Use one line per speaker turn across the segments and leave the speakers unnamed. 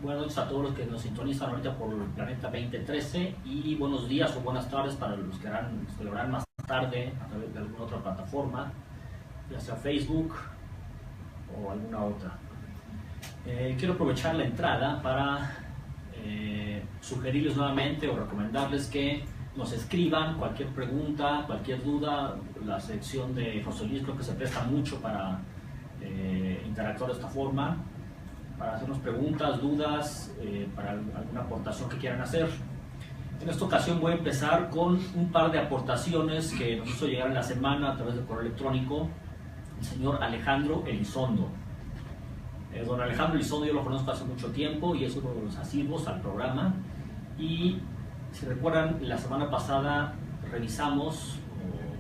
Buenas noches a todos los que nos sintonizan ahorita por el Planeta 2013 y buenos días o buenas tardes para los que lo verán más tarde a través de alguna otra plataforma, ya sea Facebook o alguna otra. Quiero aprovechar la entrada para sugerirles nuevamente o recomendarles que nos escriban cualquier pregunta, cualquier duda. La sección de José Luis creo que se presta mucho para interactuar de esta forma, para hacernos preguntas, dudas, para alguna aportación que quieran hacer. En esta ocasión voy a empezar con un par de aportaciones que nos hizo llegar en la semana a través de correo electrónico el señor Alejandro Elizondo. Don Alejandro Elizondo yo lo conozco hace mucho tiempo y es uno de los asiduos al programa. Y si recuerdan, la semana pasada revisamos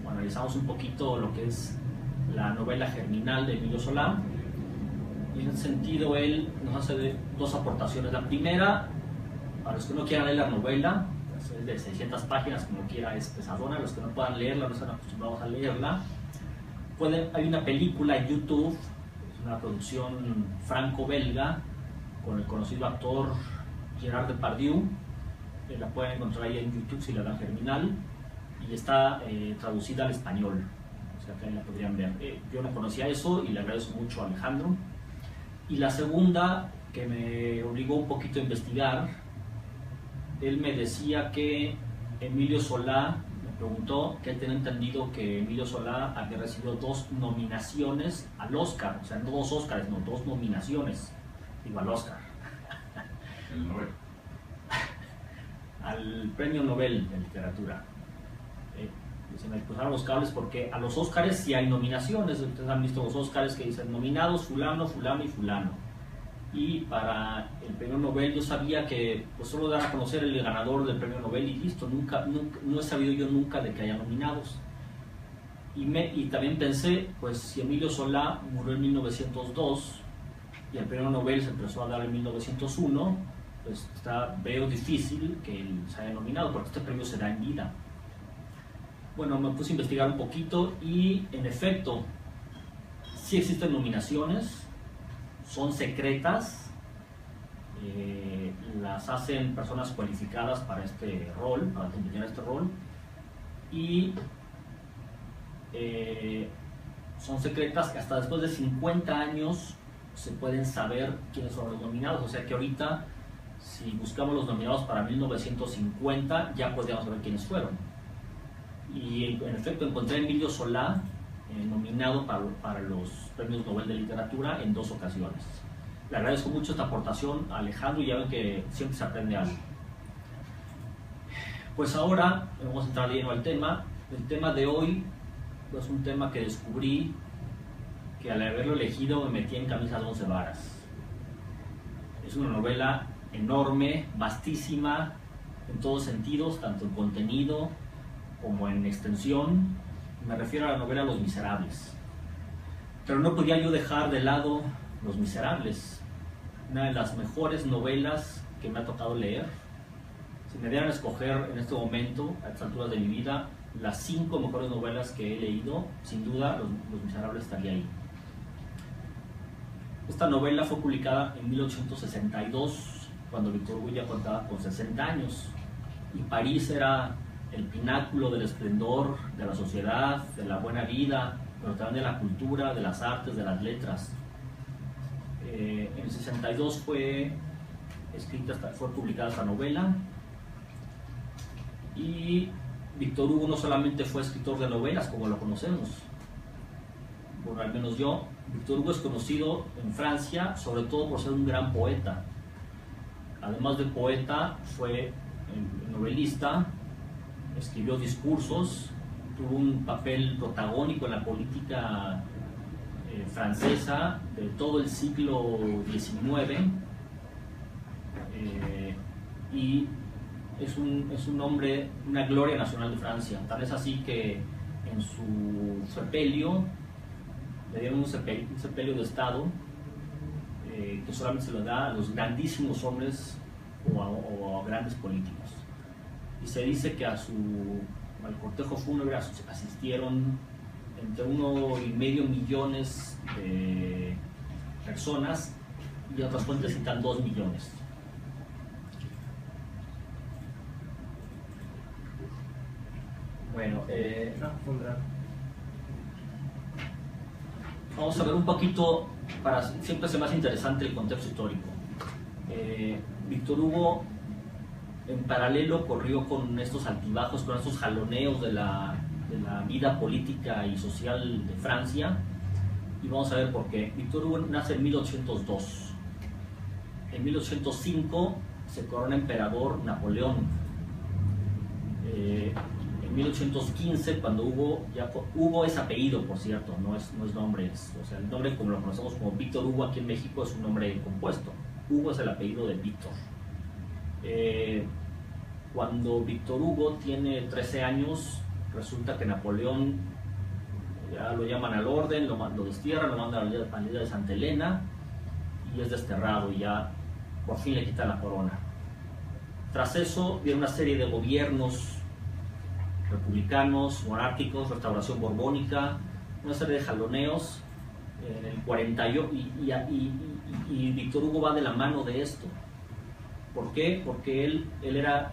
o analizamos un poquito lo que es la novela Germinal de Emilio Solá. Y en ese sentido él nos hace dos aportaciones. La primera, para los que no quieran leer la novela, es de 600 páginas, como quiera, es pesadona. Los que no puedan leerla, no están acostumbrados a leerla, hay una película en YouTube, es una producción franco-belga, con el conocido actor Gerard Depardieu. La pueden encontrar ahí en YouTube si la dan Germinal, y está traducida al español, o sea que ahí la podrían ver. Yo no conocía eso y le agradezco mucho a Alejandro. Y la segunda, que me obligó un poquito a investigar, él me decía que Emilio Solá, me preguntó que él tenía entendido que Emilio Solá había recibido 2 nominaciones al Oscar, o sea, no 2 Oscars, sino 2 nominaciones, digo al Oscar.
El Nobel.
Al Premio Nobel de Literatura. Se me cruzaron los cables porque a los Óscares sí hay nominaciones. Ustedes han visto los Óscares que dicen nominados fulano, fulano y fulano. Y para el Premio Nobel yo sabía que pues solo dan a conocer el ganador del Premio Nobel y listo. No he sabido yo nunca de que haya nominados. Y también pensé, pues si Emilio Solá murió en 1902 y el Premio Nobel se empezó a dar en 1901, pues veo difícil que él se haya nominado, porque este premio se da en vida. Bueno, me puse a investigar un poquito y en efecto sí existen nominaciones, son secretas, las hacen personas cualificadas para este rol, para desempeñar este rol, y son secretas que hasta después de 50 años se pueden saber quiénes son los nominados. O sea que ahorita, si buscamos los nominados para 1950, ya podríamos saber quiénes fueron. Y en efecto encontré a Emilio Solá nominado para los Premios Nobel de Literatura en 2 ocasiones. Le agradezco mucho esta aportación a Alejandro y ya ven que siempre se aprende algo. Pues ahora vamos a entrar lleno al tema. El tema de hoy es un tema que descubrí que al haberlo elegido me metí en camisa de 11 varas. Es una novela enorme, vastísima en todos sentidos, tanto en contenido como en extensión. Me refiero a la novela Los Miserables. Pero no podía yo dejar de lado Los Miserables, una de las mejores novelas que me ha tocado leer. Si me dieran a escoger en este momento, a estas alturas de mi vida, las 5 mejores novelas que he leído, sin duda Los Miserables estaría ahí. Esta novela fue publicada en 1862, cuando Víctor Hugo ya contaba con 60 años, y París era el pináculo del esplendor de la sociedad, de la buena vida, pero también de la cultura, de las artes, de las letras. En el 62 fue publicada esta novela, y Víctor Hugo no solamente fue escritor de novelas como lo conocemos, bueno, al menos yo. Víctor Hugo es conocido en Francia sobre todo por ser un gran poeta. Además de poeta, fue novelista, escribió discursos, tuvo un papel protagónico en la política francesa de todo el siglo XIX, y es un hombre, una gloria nacional de Francia. Tal es así que en su sepelio le dieron un sepelio de Estado que solamente se lo da a los grandísimos hombres o a grandes políticos. Y se dice que al cortejo fúnebre asistieron entre 1,5 millones de personas, y otras fuentes citan 2 millones. Bueno, vamos a ver un poquito, siempre se me hace interesante el contexto histórico. Víctor Hugo, en paralelo, corrió con estos altibajos, con estos jaloneos de la vida política y social de Francia, y vamos a ver por qué. Víctor Hugo nace en 1802. En 1805 se corona emperador Napoleón. En 1815, cuando Hugo es apellido, por cierto, no es nombre, o sea, el nombre como lo conocemos como Víctor Hugo aquí en México es un nombre compuesto. Hugo es el apellido de Víctor. Cuando Víctor Hugo tiene 13 años, resulta que Napoleón ya lo llaman al orden, lo destierran, lo mandan a la aldea de Santa Elena y es desterrado y ya por fin le quitan la corona. Tras eso viene una serie de gobiernos republicanos, monárquicos, restauración borbónica, una serie de jaloneos en el 48 y Víctor Hugo va de la mano de esto. ¿Por qué? Porque él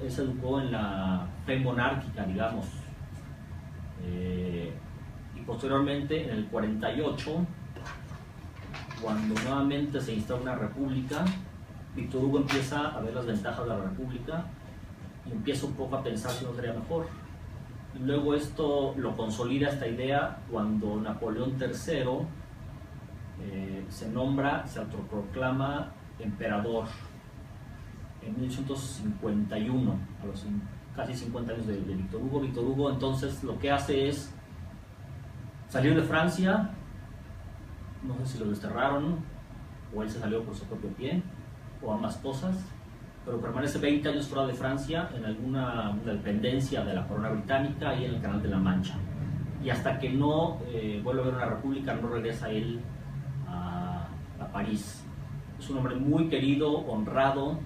se educó en la fe monárquica, digamos. Y posteriormente, en el 48, cuando nuevamente se instala una república, Víctor Hugo empieza a ver las ventajas de la república y empieza un poco a pensar si no sería mejor. Y luego esto lo consolida esta idea cuando Napoleón III se autoproclama emperador en 1851, a los casi 50 años de Víctor Hugo. Víctor Hugo entonces lo que hace es salir de Francia, no sé si lo desterraron o él se salió por su propio pie o ambas cosas, pero permanece 20 años fuera de Francia en alguna dependencia de la corona británica y en el Canal de la Mancha, y hasta que no vuelve a ver una república no regresa él a París. Es un hombre muy querido, honrado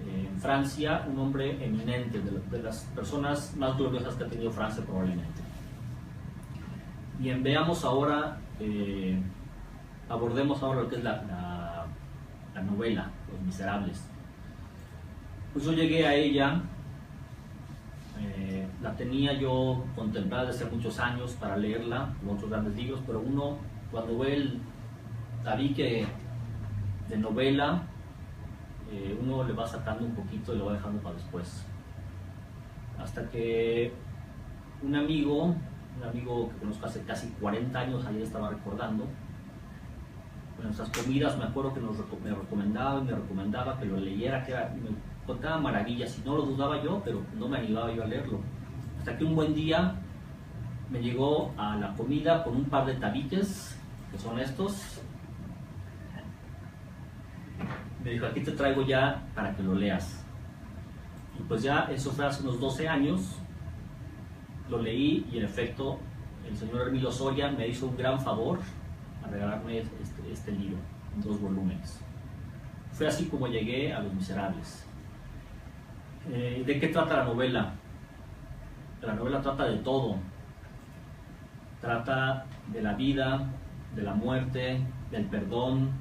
en Francia, un hombre eminente, de las personas más gloriosas que ha tenido Francia probablemente. Bien, veamos ahora, abordemos ahora lo que es la novela, Los Miserables. Pues yo llegué a ella, la tenía yo contemplada desde hace muchos años para leerla, como otros grandes libros, pero uno cuando ve el tabique de novela, uno le va sacando un poquito y lo va dejando para después. Hasta que un amigo que conozco hace casi 40 años, ayer estaba recordando, en nuestras comidas me acuerdo que me recomendaba que lo leyera, me contaba maravillas y no lo dudaba yo, pero no me animaba yo a leerlo. Hasta que un buen día me llegó a la comida con un par de tabiques, que son estos. Me dijo, aquí te traigo ya para que lo leas. Y pues ya, eso fue hace unos 12 años, lo leí y en efecto el señor Hermilo Soria me hizo un gran favor a regalarme este libro, en 2 volúmenes. Fue así como llegué a Los Miserables. ¿De qué trata la novela? La novela trata de todo. Trata de la vida, de la muerte, del perdón,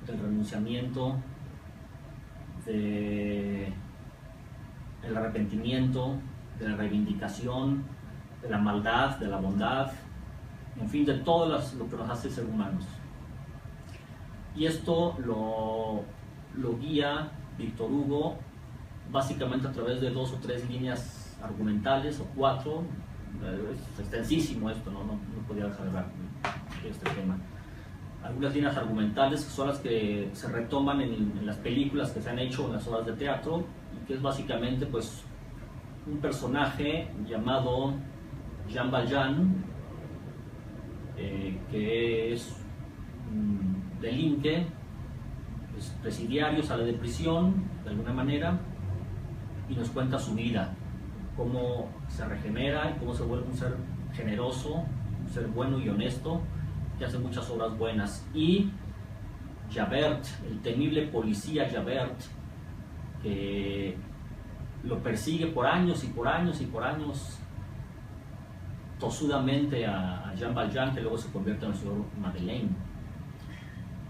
del renunciamiento, del arrepentimiento, de la reivindicación, de la maldad, de la bondad, en fin, de todo lo que nos hace ser humanos. Y esto lo guía Víctor Hugo básicamente a través de 2 o 3 líneas argumentales, o 4. Es extensísimo esto, no podía dejar de hablar de este tema. Algunas líneas argumentales que son las que se retoman en las películas que se han hecho, en las obras de teatro, y que es básicamente pues un personaje llamado Jean Valjean, que es delinque, es presidiario, sale de prisión de alguna manera y nos cuenta su vida, cómo se regenera y cómo se vuelve un ser generoso, un ser bueno y honesto, que hace muchas obras buenas. Y Javert, el temible policía Javert, que lo persigue por años y por años y por años tosudamente a Jean Valjean, que luego se convierte en el señor Madeleine.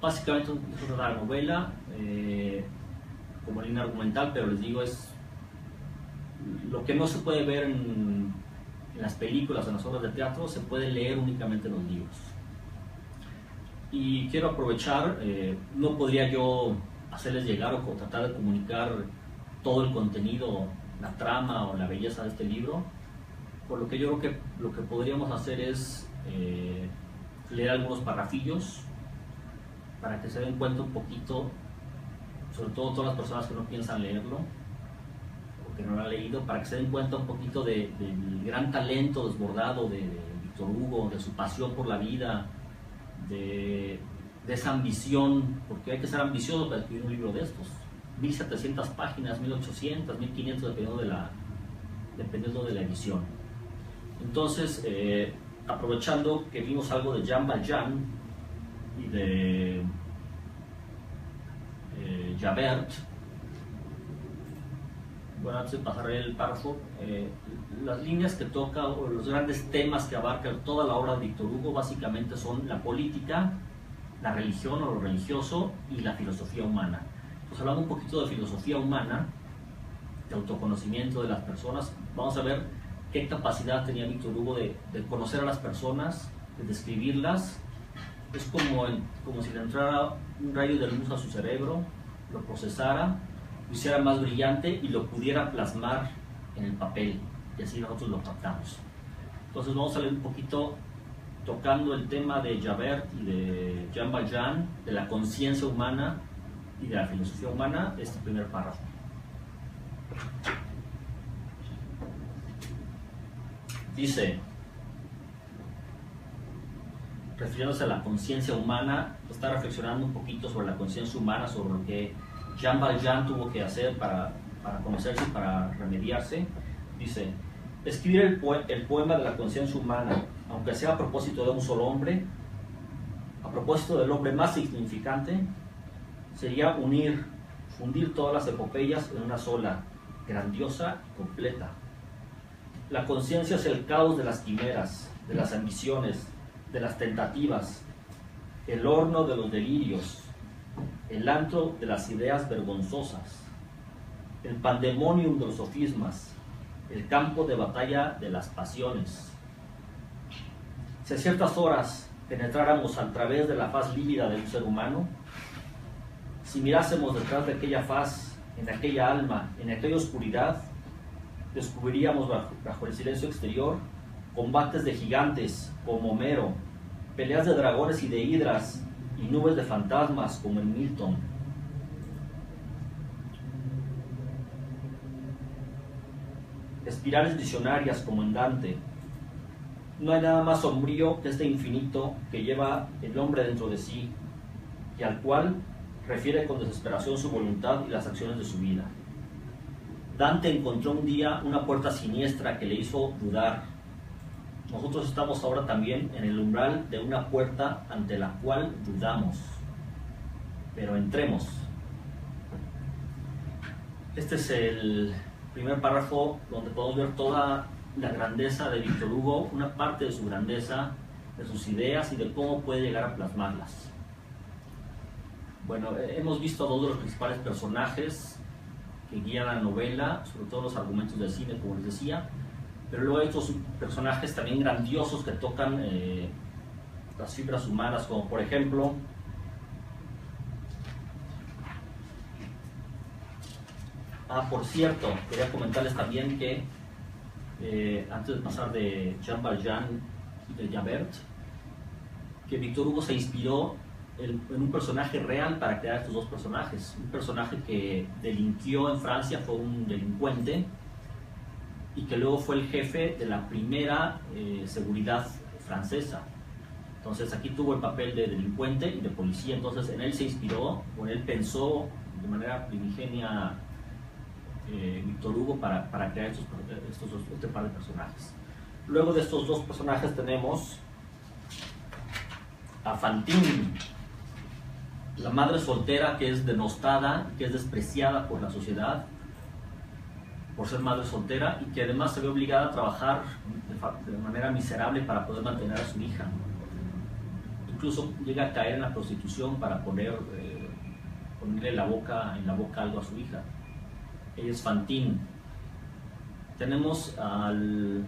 Básicamente eso es la novela como línea argumental, pero les digo, es lo que no se puede ver en en las películas, en las obras de teatro, se puede leer únicamente en los libros. Y quiero aprovechar, no podría yo hacerles llegar o tratar de comunicar todo el contenido, la trama o la belleza de este libro, por lo que yo creo que lo que podríamos hacer es leer algunos parrafillos para que se den cuenta un poquito, sobre todo todas las personas que no piensan leerlo o que no lo han leído, para que se den cuenta un poquito del gran talento desbordado de Víctor Hugo, de su pasión por la vida, de esa ambición, porque hay que ser ambicioso para escribir un libro de estos. 1700 páginas, 1800, 1500, dependiendo de la edición. Entonces, aprovechando que vimos algo de Jean Valjean y de Javert, bueno, antes de pasar el párrafo, las líneas que toca o los grandes temas que abarca toda la obra de Víctor Hugo básicamente son la política, la religión o lo religioso y la filosofía humana. Pues hablando un poquito de filosofía humana, de autoconocimiento de las personas, vamos a ver qué capacidad tenía Víctor Hugo de conocer a las personas, de describirlas. Es como si le entrara un rayo de luz a su cerebro, lo procesara, lo hiciera más brillante y lo pudiera plasmar en el papel, y así nosotros lo captamos. Entonces vamos a leer un poquito tocando el tema de Javert y de Jean Valjean, de la conciencia humana y de la filosofía humana, este primer párrafo. Dice, refiriéndose a la conciencia humana, está reflexionando un poquito sobre la conciencia humana, sobre lo que Jean Valjean tuvo que hacer para conocerse y para remediarse. Dice, escribir el poema de la conciencia humana, aunque sea a propósito de un solo hombre, a propósito del hombre más significante, sería fundir todas las epopeyas en una sola, grandiosa y completa. La conciencia es el caos de las quimeras, de las ambiciones, de las tentativas, el horno de los delirios, el antro de las ideas vergonzosas, el pandemonium de los sofismas, el campo de batalla de las pasiones. Si a ciertas horas penetráramos a través de la faz lívida del ser humano, si mirásemos detrás de aquella faz, en aquella alma, en aquella oscuridad, descubriríamos bajo el silencio exterior combates de gigantes como Homero, peleas de dragones y de hidras y nubes de fantasmas como en Milton. Espirales visionarias como en Dante. No hay nada más sombrío que este infinito que lleva el hombre dentro de sí y al cual refiere con desesperación su voluntad y las acciones de su vida. Dante encontró un día una puerta siniestra que le hizo dudar. Nosotros estamos ahora también en el umbral de una puerta ante la cual dudamos. Pero entremos. Este es el primer párrafo donde podemos ver toda la grandeza de Víctor Hugo, una parte de su grandeza, de sus ideas y de cómo puede llegar a plasmarlas. Bueno, hemos visto a dos de los principales personajes que guían la novela, sobre todo los argumentos del cine, como les decía, pero luego hay otros personajes también grandiosos que tocan las fibras humanas, como por ejemplo por cierto, quería comentarles también que antes de pasar de Jean Valjean y de Javert, que Víctor Hugo se inspiró en un personaje real para crear estos dos personajes. Un personaje que delinquió en Francia, fue un delincuente, y que luego fue el jefe de la primera seguridad francesa. Entonces aquí tuvo el papel de delincuente y de policía, entonces en él se inspiró, o en él pensó de manera primigenia Víctor Hugo para crear este par de personajes. Luego de estos dos personajes tenemos a Fantine, la madre soltera que es denostada, que es despreciada por la sociedad por ser madre soltera y que además se ve obligada a trabajar de manera miserable para poder mantener a su hija. Incluso llega a caer en la prostitución para ponerle en la boca algo a su hija. Ella es Fantine. Tenemos al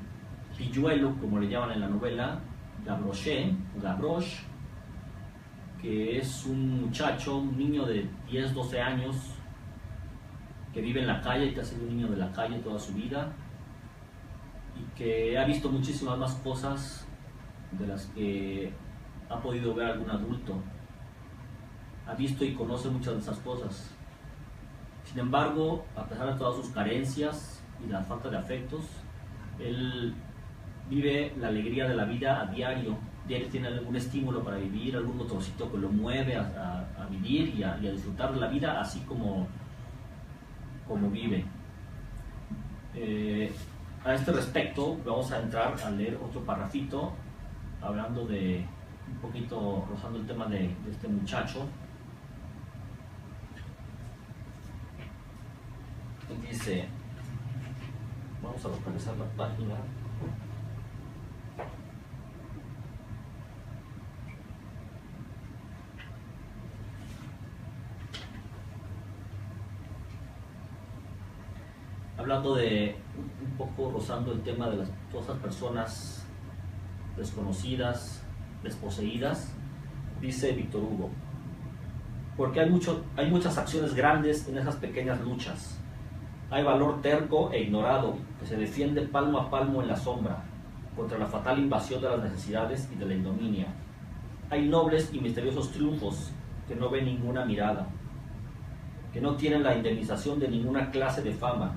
pilluelo, como le llaman en la novela, Gavroche, que es un muchacho, un niño de 10, 12 años, que vive en la calle y que ha sido un niño de la calle toda su vida, y que ha visto muchísimas más cosas de las que ha podido ver algún adulto. Ha visto y conoce muchas de esas cosas. Sin embargo, a pesar de todas sus carencias y la falta de afectos, él vive la alegría de la vida a diario. Diario tiene algún estímulo para vivir, algún motorcito que lo mueve a vivir y a disfrutar de la vida así como vive. A este respecto vamos a entrar a leer otro parrafito hablando de un poquito, rozando el tema de este muchacho. Dice, vamos a localizar la página. Hablando de un poco rozando el tema de todas las personas desconocidas, desposeídas, dice Víctor Hugo, porque hay muchas acciones grandes en esas pequeñas luchas. Hay valor terco e ignorado que se defiende palmo a palmo en la sombra contra la fatal invasión de las necesidades y de la ignominia. Hay nobles y misteriosos triunfos que no ven ninguna mirada, que no tienen la indemnización de ninguna clase de fama,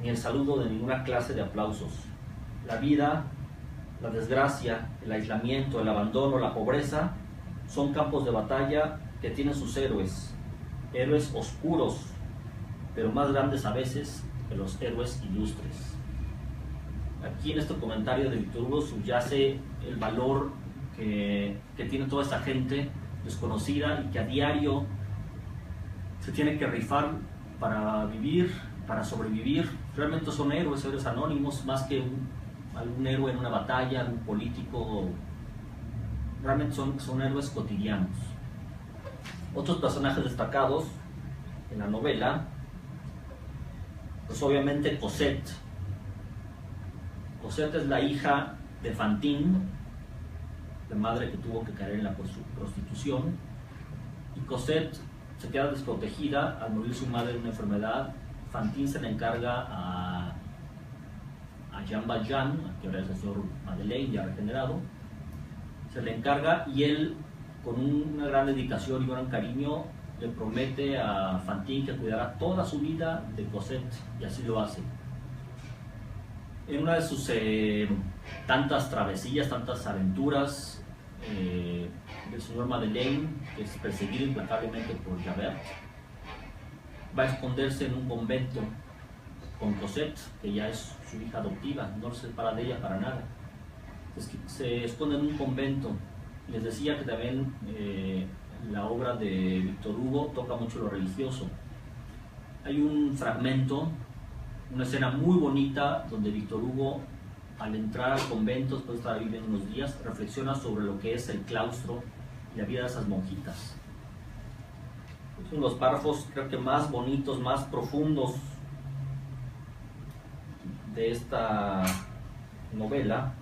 ni el saludo de ninguna clase de aplausos. La vida, la desgracia, el aislamiento, el abandono, la pobreza son campos de batalla que tienen sus héroes, héroes oscuros, pero más grandes a veces que los héroes ilustres. Aquí en este comentario de Víctor Hugo subyace el valor que tiene toda esta gente desconocida y que a diario se tiene que rifar para vivir, para sobrevivir. Realmente son héroes anónimos, más que algún héroe en una batalla, algún político. Realmente son héroes cotidianos. Otros personajes destacados en la novela, pues obviamente Cosette. Cosette es la hija de Fantine, de madre que tuvo que caer en la prostitución, y Cosette se queda desprotegida al morir su madre de una enfermedad. Fantine se le encarga a Jean Valjean, que ahora es el señor Madeleine, ya regenerado, se le encarga y él, con una gran dedicación y un gran cariño, le promete a Fantine que cuidará toda su vida de Cosette, y así lo hace. En una de sus tantas travesías, tantas aventuras, el señor Madeleine, que es perseguido implacablemente por Javert, va a esconderse en un convento con Cosette, que ya es su hija adoptiva, no se separa de ella para nada. Se esconde en un convento. Les decía que también la obra de Víctor Hugo toca mucho lo religioso. Hay un fragmento, una escena muy bonita, donde Víctor Hugo, al entrar al convento, después de estar viviendo unos días, reflexiona sobre lo que es el claustro y la vida de esas monjitas. Es uno de los párrafos, creo que más bonitos, más profundos de esta novela.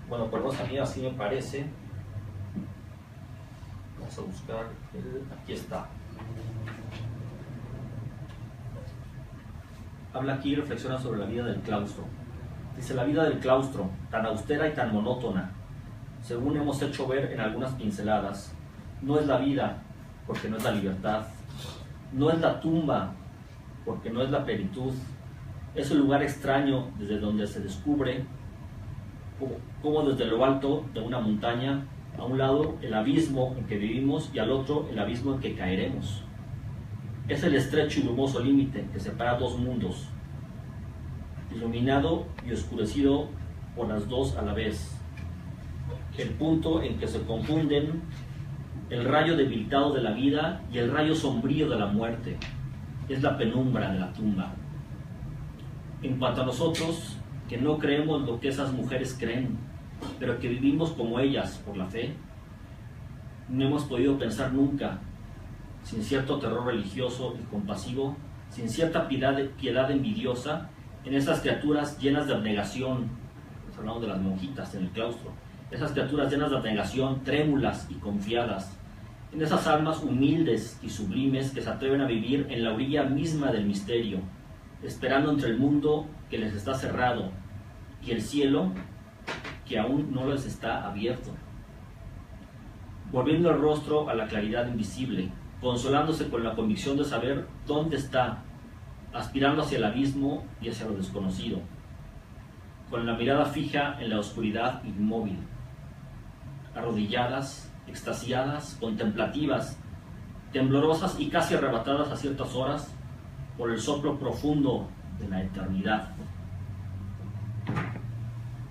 Bueno, por lo menos a mí así me parece. Vamos a buscar, aquí está. Habla aquí y reflexiona sobre la vida del claustro. Dice: la vida del claustro, tan austera y tan monótona, según hemos hecho ver en algunas pinceladas, no es la vida, porque no es la libertad. No es la tumba, porque no es la plenitud. Es el lugar extraño desde donde se descubre, como desde lo alto de una montaña, a un lado el abismo en que vivimos y al otro el abismo en que caeremos. Es el estrecho y brumoso límite que separa dos mundos, iluminado y oscurecido por las dos a la vez. El punto en que se confunden el rayo debilitado de la vida y el rayo sombrío de la muerte. Es la penumbra de la tumba. En cuanto a nosotros, que no creemos lo que esas mujeres creen, pero que vivimos como ellas por la fe, no hemos podido pensar nunca, sin cierto terror religioso y compasivo, sin cierta piedad envidiosa, en esas criaturas llenas de abnegación, hablamos de las monjitas en el claustro, esas criaturas llenas de abnegación, trémulas y confiadas, en esas almas humildes y sublimes que se atreven a vivir en la orilla misma del misterio, esperando entre el mundo que les está cerrado y el cielo que aún no les está abierto, volviendo el rostro a la claridad invisible, consolándose con la convicción de saber dónde está, aspirando hacia el abismo y hacia lo desconocido, con la mirada fija en la oscuridad inmóvil, arrodilladas, extasiadas, contemplativas, temblorosas y casi arrebatadas a ciertas horas por el soplo profundo de la eternidad.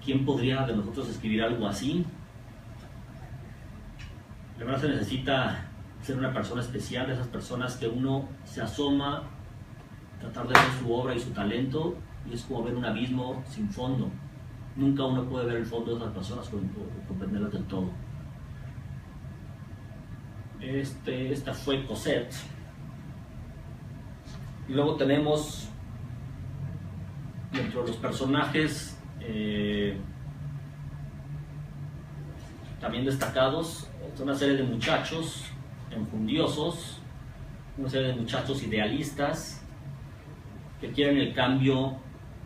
¿Quién podría de nosotros escribir algo así? La verdad se necesita ser una persona especial, de esas personas que uno se asoma, tratar de ver su obra y su talento, y es como ver un abismo sin fondo. Nunca uno puede ver el fondo de esas personas o comprenderlas del todo. Esta fue Cosette. Y luego tenemos, dentro de los personajes también destacados, una serie de muchachos enjundiosos, una serie de muchachos idealistas que quieren el cambio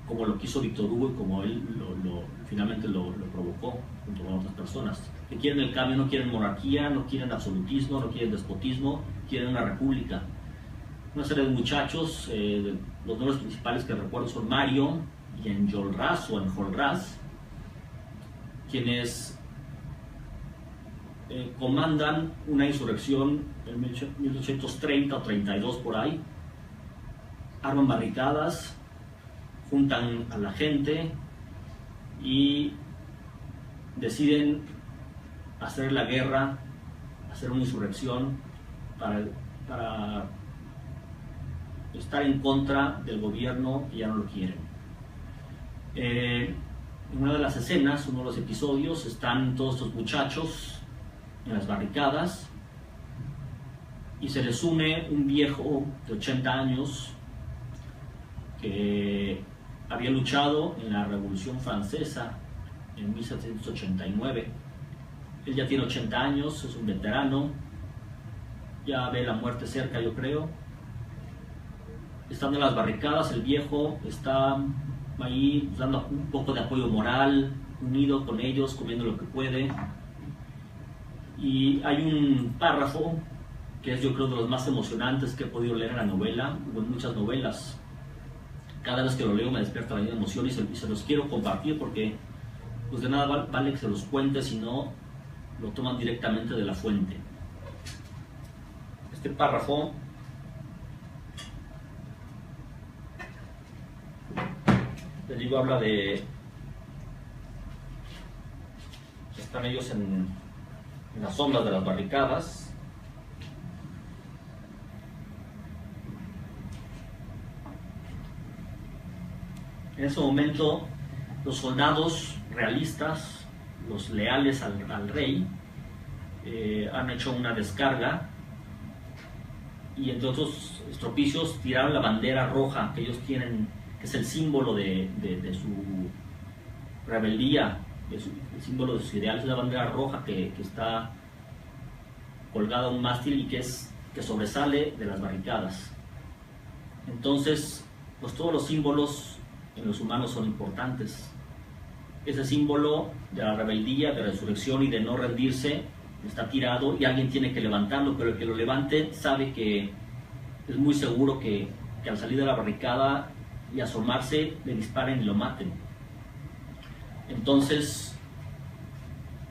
como lo quiso Víctor Hugo y como él finalmente lo provocó junto con otras personas, que quieren el cambio, no quieren monarquía, no quieren absolutismo, no quieren despotismo, quieren una república. Una serie de muchachos, los nombres principales que recuerdo son Mario y Enjolras o Enjolras, quienes comandan una insurrección en 1830 o 32 por ahí, arman barricadas, juntan a la gente y deciden hacer la guerra, hacer una insurrección para estar en contra del gobierno que ya no lo quieren. En una de las escenas, uno de los episodios, están todos estos muchachos en las barricadas y se les une un viejo de 80 años que había luchado en la Revolución Francesa en 1789. Él ya tiene 80 años, es un veterano, ya ve la muerte cerca, yo creo. Estando en las barricadas, el viejo está ahí dando un poco de apoyo moral, unido con ellos, comiendo lo que puede. Y hay un párrafo que es, yo creo, de los más emocionantes que he podido leer en la novela, o en muchas novelas. Cada vez que lo leo me despierta la misma emoción y se los quiero compartir porque pues de nada vale que se los cuente si no lo toman directamente de la fuente. Este párrafo les digo, habla de, están ellos en las sombras de las barricadas. En ese momento los soldados realistas, los leales al rey, han hecho una descarga y entre otros estropicios tiraron la bandera roja que ellos tienen, que es el símbolo de su rebeldía, el símbolo de sus ideales. Es la bandera roja que está colgada a un mástil y que sobresale de las barricadas. Entonces, pues todos los símbolos en los humanos son importantes. Ese símbolo de la rebeldía, de la resurrección y de no rendirse está tirado y alguien tiene que levantarlo, pero el que lo levante sabe que es muy seguro que al salir de la barricada y asomarse le disparen y lo maten. Entonces,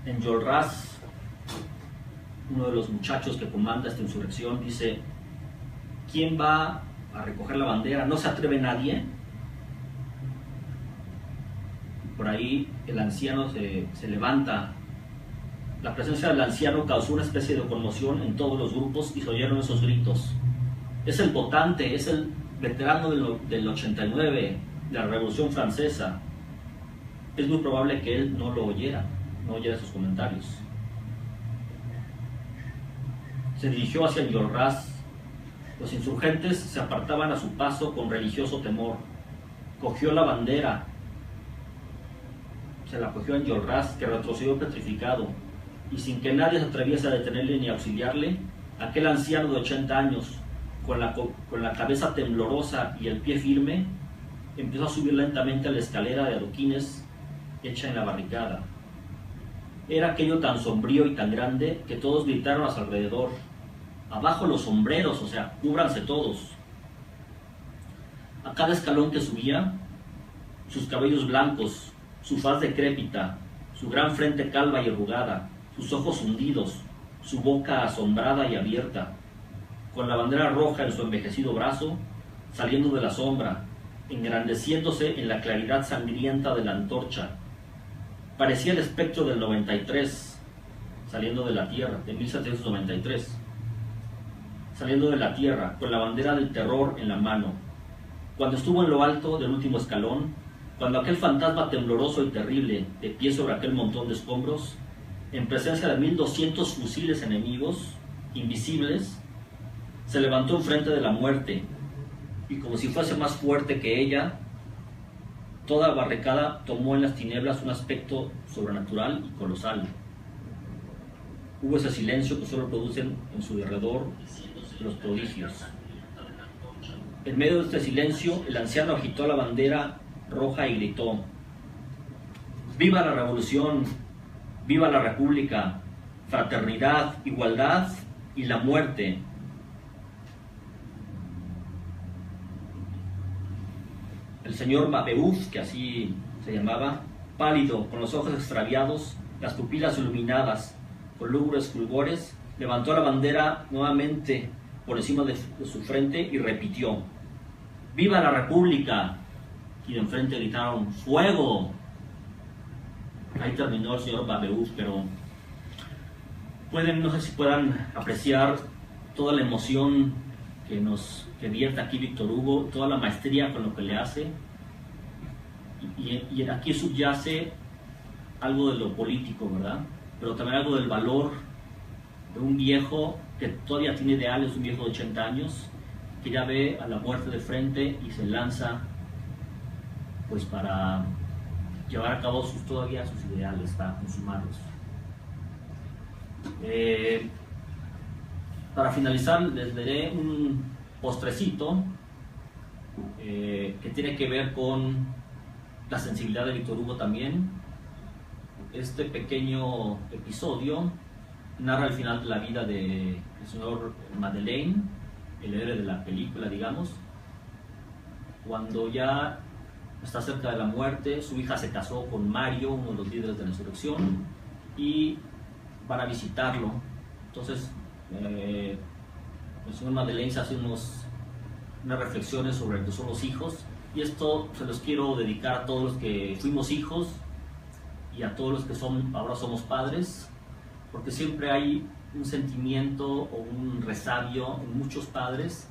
Enjolras, uno de los muchachos que comanda esta insurrección, dice: ¿quién va a recoger la bandera? ¿No se atreve nadie? Por ahí el anciano se levanta. La presencia del anciano causó una especie de conmoción en todos los grupos y se oyeron esos gritos. Es el votante, es el veterano del 89, de la Revolución Francesa. Es muy probable que él no oyera sus comentarios. Se dirigió hacia Enjolras. Los insurgentes se apartaban a su paso con religioso temor, cogió la bandera, se la cogió Enjolras, que retrocedió petrificado, y sin que nadie se atreviese a detenerle ni auxiliarle, aquel anciano de 80 años, con la cabeza temblorosa y el pie firme, empezó a subir lentamente a la escalera de adoquines hecha en la barricada. Era aquello tan sombrío y tan grande que todos gritaron a su alrededor: abajo los sombreros, o sea, cúbranse todos. A cada escalón que subía, sus cabellos blancos, su faz decrépita, su gran frente calva y arrugada, sus ojos hundidos, su boca asombrada y abierta, con la bandera roja en su envejecido brazo, saliendo de la sombra, engrandeciéndose en la claridad sangrienta de la antorcha. Parecía el espectro del 93, saliendo de la tierra, de 1793, saliendo de la tierra, con la bandera del terror en la mano. Cuando estuvo en lo alto del último escalón, cuando aquel fantasma tembloroso y terrible, de pie sobre aquel montón de escombros, en presencia de 1200 fusiles enemigos, invisibles, se levantó enfrente de la muerte, y como si fuese más fuerte que ella, toda barricada tomó en las tinieblas un aspecto sobrenatural y colosal. Hubo ese silencio que solo producen en su derredor los prodigios. En medio de este silencio, el anciano agitó la bandera roja y gritó: ¡viva la revolución! ¡Viva la república! ¡Fraternidad, igualdad y la muerte! El señor Mabeuf, que así se llamaba, pálido, con los ojos extraviados, las pupilas iluminadas, con lúgubres fulgores, levantó la bandera nuevamente por encima de su frente y repitió: ¡viva la república! Y de enfrente gritaron: ¡fuego! Ahí terminó el señor Mabeuf, pero no sé si puedan apreciar toda la emoción que vierte aquí Víctor Hugo, toda la maestría con lo que le hace, y aquí subyace algo de lo político, ¿verdad? Pero también algo del valor de un viejo que todavía tiene ideales, un viejo de 80 años, que ya ve a la muerte de frente y se lanza pues para llevar a cabo sus ideales, para consumarlos. Para finalizar, les daré un postrecito que tiene que ver con la sensibilidad de Víctor Hugo también. Este pequeño episodio narra el final de la vida del señor Madeleine, el héroe de la película, digamos. Cuando ya está cerca de la muerte, su hija se casó con Mario, uno de los líderes de la insurrección, y van a visitarlo. Entonces, el señor Madeleine hace unas reflexiones sobre lo que son los hijos, y esto se los quiero dedicar a todos los que fuimos hijos y a todos los que ahora somos padres, porque siempre hay un sentimiento o un resabio en muchos padres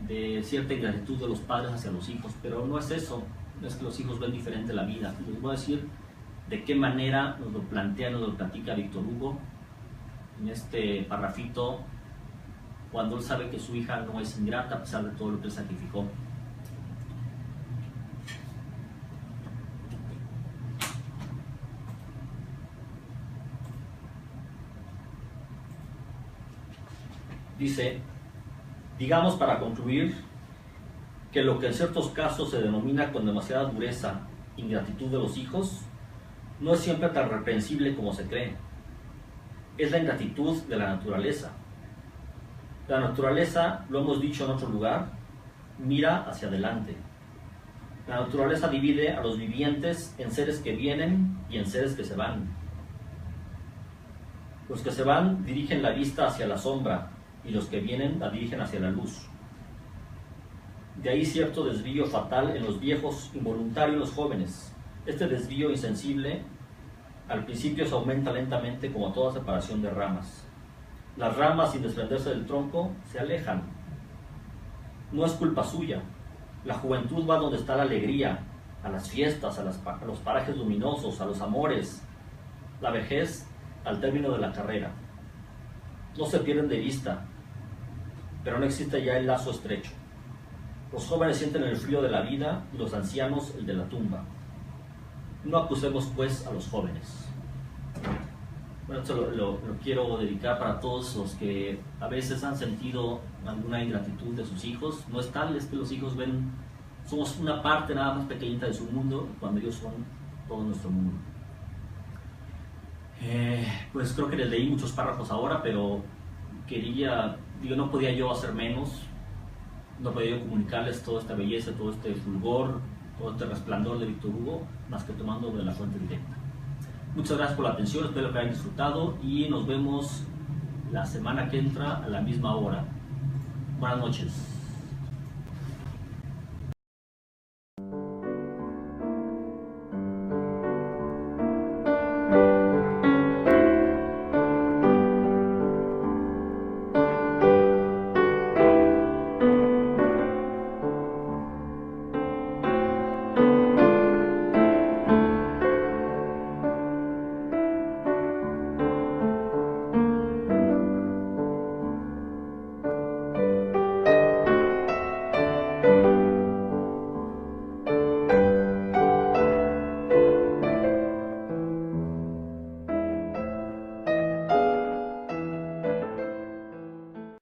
de cierta ingratitud de los padres hacia los hijos, pero no es eso, no es que los hijos ven diferente la vida. Les voy a decir de qué manera nos lo plantea, nos lo platica Víctor Hugo en este parrafito, cuando él sabe que su hija no es ingrata a pesar de todo lo que él sacrificó. Dice: digamos, para concluir, que lo que en ciertos casos se denomina con demasiada dureza ingratitud de los hijos no es siempre tan reprensible como se cree. Es la ingratitud de la naturaleza. La naturaleza, lo hemos dicho en otro lugar, mira hacia adelante. La naturaleza divide a los vivientes en seres que vienen y en seres que se van. Los que se van dirigen la vista hacia la sombra, y los que vienen la dirigen hacia la luz. De ahí cierto desvío fatal en los viejos, involuntario en los jóvenes. Este desvío insensible al principio se aumenta lentamente como toda separación de ramas. Las ramas, sin desprenderse del tronco, se alejan. No es culpa suya. La juventud va donde está la alegría, a las fiestas, a los parajes luminosos, a los amores. La vejez al término de la carrera. No se pierden de vista, pero no existe ya el lazo estrecho. Los jóvenes sienten el frío de la vida y los ancianos el de la tumba. No acusemos pues a los jóvenes. Bueno, esto lo quiero dedicar para todos los que a veces han sentido alguna ingratitud de sus hijos. No es tal, es que los hijos somos una parte nada más pequeñita de su mundo, cuando ellos son todo nuestro mundo. Pues creo que les leí muchos párrafos ahora, pero no podía yo hacer menos, no podía yo comunicarles toda esta belleza, todo este fulgor, todo este resplandor de Víctor Hugo, más que tomando de la fuente directa. Muchas gracias por la atención, espero que hayan disfrutado y nos vemos la semana que entra a la misma hora. Buenas noches.